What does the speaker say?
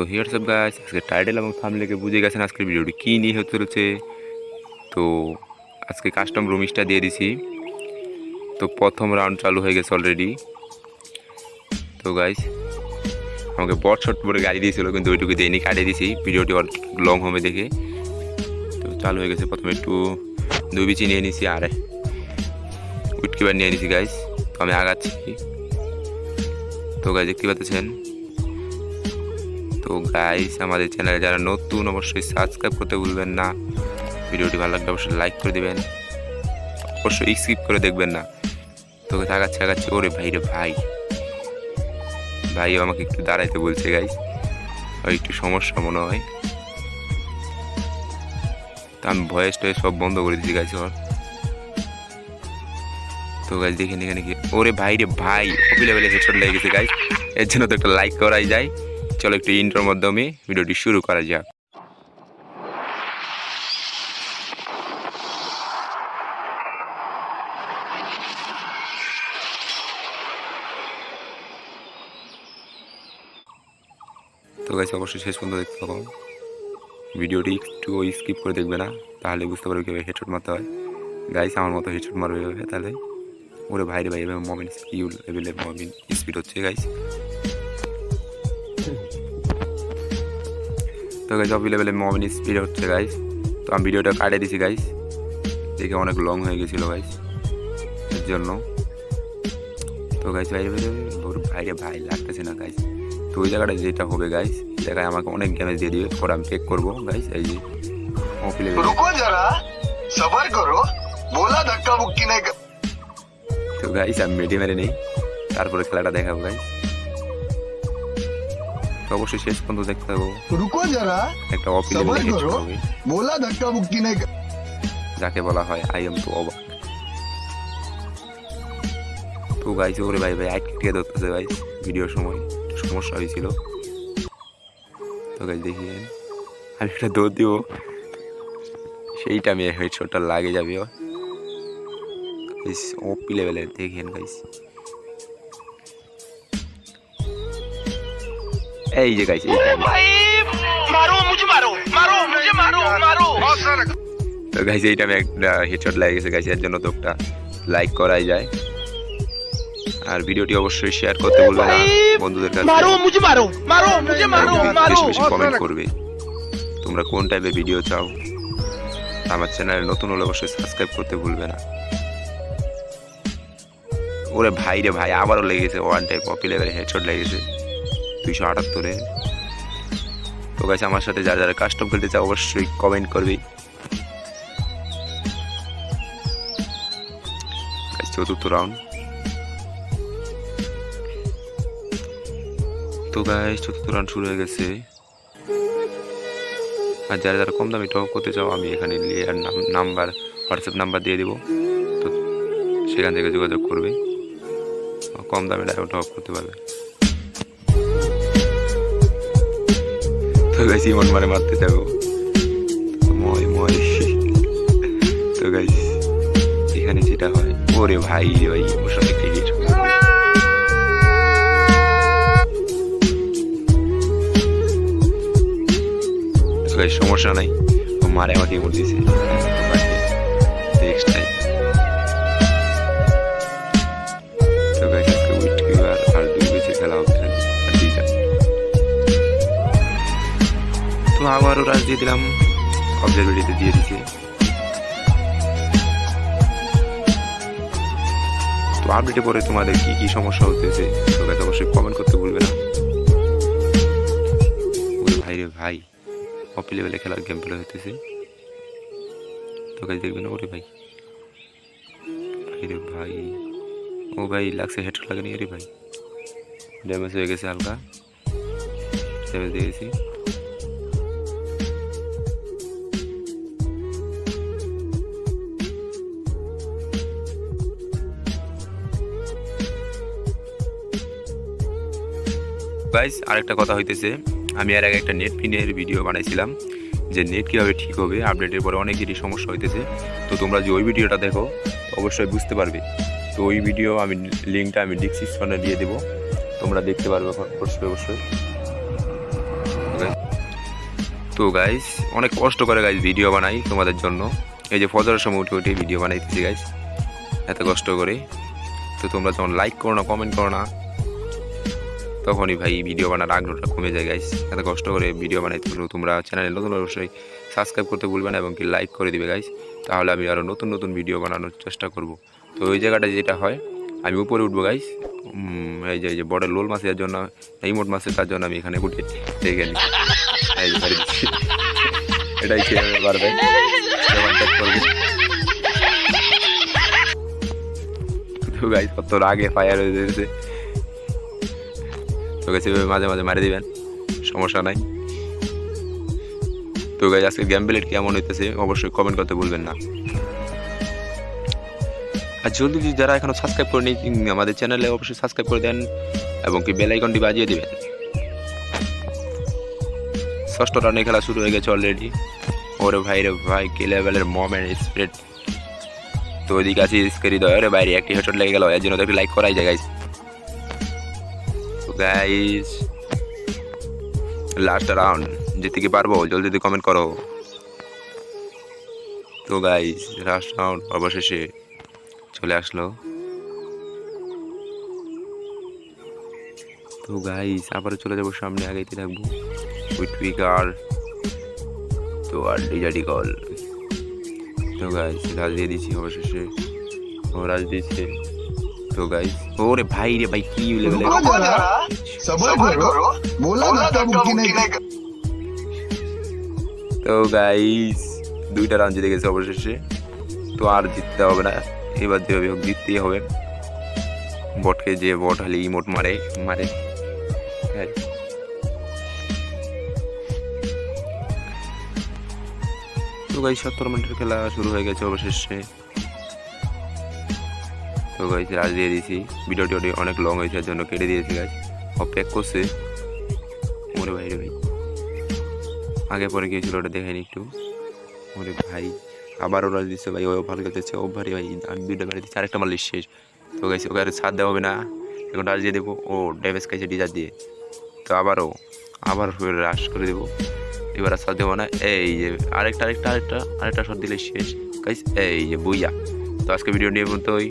তো হিয়ার সব গাইস, আজকে টাইটেল এবং থাম্বনেলে বুঝে গেছেন আজকের ভিডিওটি কী নিয়ে হতে চলেছে। তো আজকে কাস্টম রুমিসটা দিয়ে দিছি। তো প্রথম রাউন্ড চালু হয়ে গেছে অলরেডি। তো গাইস আমাকে বট শট পরে গাড়ি দিয়েছিল, কিন্তু ওইটুকু দেয়নি, কাটিয়ে দিয়েছি। ভিডিওটি লং হবে দেখে। তো চালু হয়ে গেছে। প্রথমে একটু দুই বিচি নিয়ে নিছি আর উইটকিপার নিয়ে নিছি গাইস। তো আমি আগাচ্ছি। তো গাইস দেখতে পাচ্ছেন। তো গাইস আমাদের চ্যানেলে যারা নতুন অবশ্যই সাবস্ক্রাইব করতে ভুলবেন না। ভিডিওটি ভালো লাগলে অবশ্যই লাইক করে দেবেন, অবশ্যই স্কিপ করে দেখবেন না। তো আগাচ্ছি। ওরে ভাই রে ভাই, আমাকে একটু দাঁড়াইতে বলছে গাইস, আর একটু সমস্যা মনে হয়। তো আমি ভয়েস টয়েস সব বন্ধ করে দিচ্ছি গাইস। তো গাইস দেখেন এখানে কি, ওরে ভাই রে ভাই, কপি লেভেলে হেডশট লেগে গেছে গাইস। এর জন্য তো একটা লাইক করাই যায়। চলো একটু ইন্ট্রোর মাধ্যমে ভিডিওটি শুরু করা যাক। তো গাইস অবশ্যই শেষ পর্যন্ত দেখতে পাবো। ভিডিওটি একটু স্কিপ করে দেখবে না, তাহলে বুঝতে পারবে কীভাবে হেডশট মারতে হয়। গাইস আমার মতো হেডশট মারবে এভাবে, তাহলে ওরে ভাই রে ভাই, এভাবে মোমেন্ট স্পিড হচ্ছে গাইস। তো গাইস অফ লেভেলে মোমেন্ট স্পিড হচ্ছে গাইস। তো আমি ভিডিওটা কাটিয়ে দিছি গাইস, দেখে অনেক লং হয়ে গেছিলো গাইস, এর জন্য। তো গাইস বাইরে ভাই লাগতেছে না গাইস। তো ওই জায়গাটা যেটা হবে গাইস, জায়গায় আমাকে অনেক ড্যামেজ দিয়ে দিবে। পরে আমি চেক করবো গাইস। এই যে তো গাইস আমি মেরে নেই, তারপরে খেলাটা দেখাবো গাইস। তো অবশ্যই শেষ পর্যন্ত দেখতে হবে। একটা অপি লেভেলে হেডশট হবে, যাকে বলা হয় আই এম টু অবাক। তো গাইস ওরে ভাই আটকে ধরতেছে গাইস, ভিডিওর সময় সমস্যা হয়েছিল। তো গাইস দেখিয়েন, আমি একটা দৌড় দিব, সেইটা আমি হেডশটটা লাগে যাবে। ওপি লেভেলে দেখেন গাইস। এই যে গাইস, তো গাইস এইটা আমি একটা হেডশট লাগে গেছে গাইস। এর জন্য তো একটা লাইক করাই যায়, আর ভিডিওটি অবশ্যই শেয়ার করতে ভুলবে না বন্ধুদের কাছে। বেশি বেশি কমেন্ট করবে তোমরা কোন টাইপের ভিডিও চাও। আমার চ্যানেলে নতুন হলে অবশ্যই সাবস্ক্রাইব করতে ভুলবে না। ওরে ভাই রে ভাই, আবারও লেগেছে ওয়ান টাইপ অপি লেভেলে হেডশট লেগেছে 278-এ। তো গাইস আমার সাথে যারা যারা কাস্টম খেলতে চাও অবশ্যই কমেন্ট করবে। চতুর্থ রাউন্ড। তো গাইস চতুর্থ রাউন্ড শুরু হয়ে গেছে। আর যারা যারা কম দামে টপ করতে চাও, আমি এখানে লিয়ার নাম্বার হোয়াটসঅ্যাপ নাম্বার দিয়ে দেবো। তো সেখান থেকে যোগাযোগ করবে, কম দামে টপ করতে পারবে। তো গাইস ইমন মারতে যাবো তো গাইস এখানে যেটা হয়, ওরে ভাই ওর সাথে ক্রিকেট। সমস্যা নাই, ও মারে আমাকে এমন দিয়েছে নেক্সট টাইম। তো গাইস আজকে উইটকিপার আর দুই বেঁচে খেলা হবে, তো আবারও রাজ দিয়ে দিলাম, অবজারভেটরিতে দিয়ে দিচ্ছে। তো আপডেটে পরে তোমাদের কি কি সমস্যা হতেছে তো গাইস অবশ্যই কমেন্ট করতে ভুলবে না। ভাই রে ভাই, অপি লেভেলে খেলার গেম প্লে হইতেছে। তো গাইস দেখবেন। ওরে ভাই রে ভাই, ও ভাই লাগছে, হেডশট লাগেনি। আরে ভাই ড্যামেজ হয়ে গেছে, হালকা ড্যামেজ দিয়েছি। গাইস আরেকটা কথা হইতেছে, আমি আর আগে একটা নেট পিনের ভিডিও বানাইছিলাম যে নেট কীভাবে ঠিক হবে। আপডেটের পরে অনেকেরই সমস্যা হইতেছে। তো তোমরা যে ওই ভিডিওটা দেখো অবশ্যই বুঝতে পারবে। তো ওই ভিডিও আমি লিঙ্কটা আমি ডিসক্রিপশনে দিয়ে দেবো, তোমরা দেখতে পারবে অবশ্যই। তো গাইস অনেক কষ্ট করে গাইস ভিডিও বানাই তোমাদের জন্য। এই যে ফজরের সময় উঠে উঠে ভিডিও বানাইতেছি গাইস, এত কষ্ট করে। তো তোমরা যখন লাইক করো না, কমেন্ট করো না, তখনই ভাই ভিডিও বানার আগ্রহটা কমে যায় গাইস। এত কষ্ট করে ভিডিও বানাইতে তোমরা চ্যানেলে নতুন অবশ্যই সাবস্ক্রাইব করতে ভুলবে না এবং কি লাইক করে দিবে গাইস, তাহলে আমি আরও নতুন নতুন ভিডিও বানানোর চেষ্টা করব। তো ওই জায়গাটা যেটা হয়, আমি উপরে উঠবো গাইস। এই যে বড় লোল মাছের জন্য, এই মোট মাছের তার জন্য আমি এখানে উঠে দেখে নিই। এটাই খেয়ে পারবে করবে। তো গাইস কত আগে ফায়ার হয়ে যেতেছে, তো গাইস মাঝে মাঝে মারি দিবেন, সমস্যা নাই। তো গাইস আজকে গেম প্লে কেমন হইতেছে অবশ্যই কমেন্ট করতে ভুলবেন না। আর জলদি যারা এখনো সাবস্ক্রাইব করেনি আমাদের চ্যানেলে অবশ্যই সাবস্ক্রাইব করে দেন এবং কি বেল আইকনটি বাজিয়ে দিবেন। ষষ্ঠ রানে খেলা শুরু হয়ে গেছে অলরেডি। ওরে ভাই রে ভাই, কি লেভেলের মোমেন্ট স্প্রেড। তো ওইদিকে আছি স্কেরি দয়, রে বাইরে একটি হেডশট লেগে গেল, এর জন্য তো একটু লাইক করাই যায় গাইস। তো গাইস লাস্ট রাউন্ড জিতে কি পারবো, জলদি কমেন্ট করো। তো গাইস লাস্ট রাউন্ড অবশেষে চলে আসলো। তো গাইস আবারও চলে যাবো সামনে, আগাইতে থাকবো উইথ উইকার। তো আর ডিজাডি কল। তো গাইস রাজ দিয়ে দিচ্ছি অবশেষে, ও রাজ দিচ্ছে। তো গাইস ওরে ভাই রে ভাই, কি লেভেলে তো গাইস 2টা রান জিতে গেছে অবশেষে। তো আর জিততে হবে না, এবার যেভাবে হোক জিততেই হবে। বটকে যে বট হলে ইমোট মারে। তো গাইস 70 মিনিটের খেলা শুরু হয়ে গেছে অবশেষে। তো গাইস রাজ দিয়ে দিয়েছি, ভিডিওটি অনেক লং হয়েছে এর জন্য কেটে দিয়েছি গাইস। প্যাক করছে, ওরে ভাই রে ভাই, আগে পরে গিয়েছিল ওটা দেখাইনি একটু। ওরে ভাই আবার ওরা দিচ্ছে ভাই, ও ভালো খেলতেছে, ও ভারী ভাই, আমি 2টা বাড়ি দিচ্ছি, আরেকটা মারলে শেষ। তো গাইস ওকে আর ছাড় দেওয়া হবে না, এখন রাজ দিয়ে দেবো। ও ড্যামেজ খাইছে ডিজার দিয়ে। তো আবার রাশ করে দেবো, এবার আর ছাড় দেবো না। এই যে আরেকটা শট দিলে শেষ গাইস, এই যে বুইয়া। তো আজকে ভিডিও নিয়ে পর্যন্তই।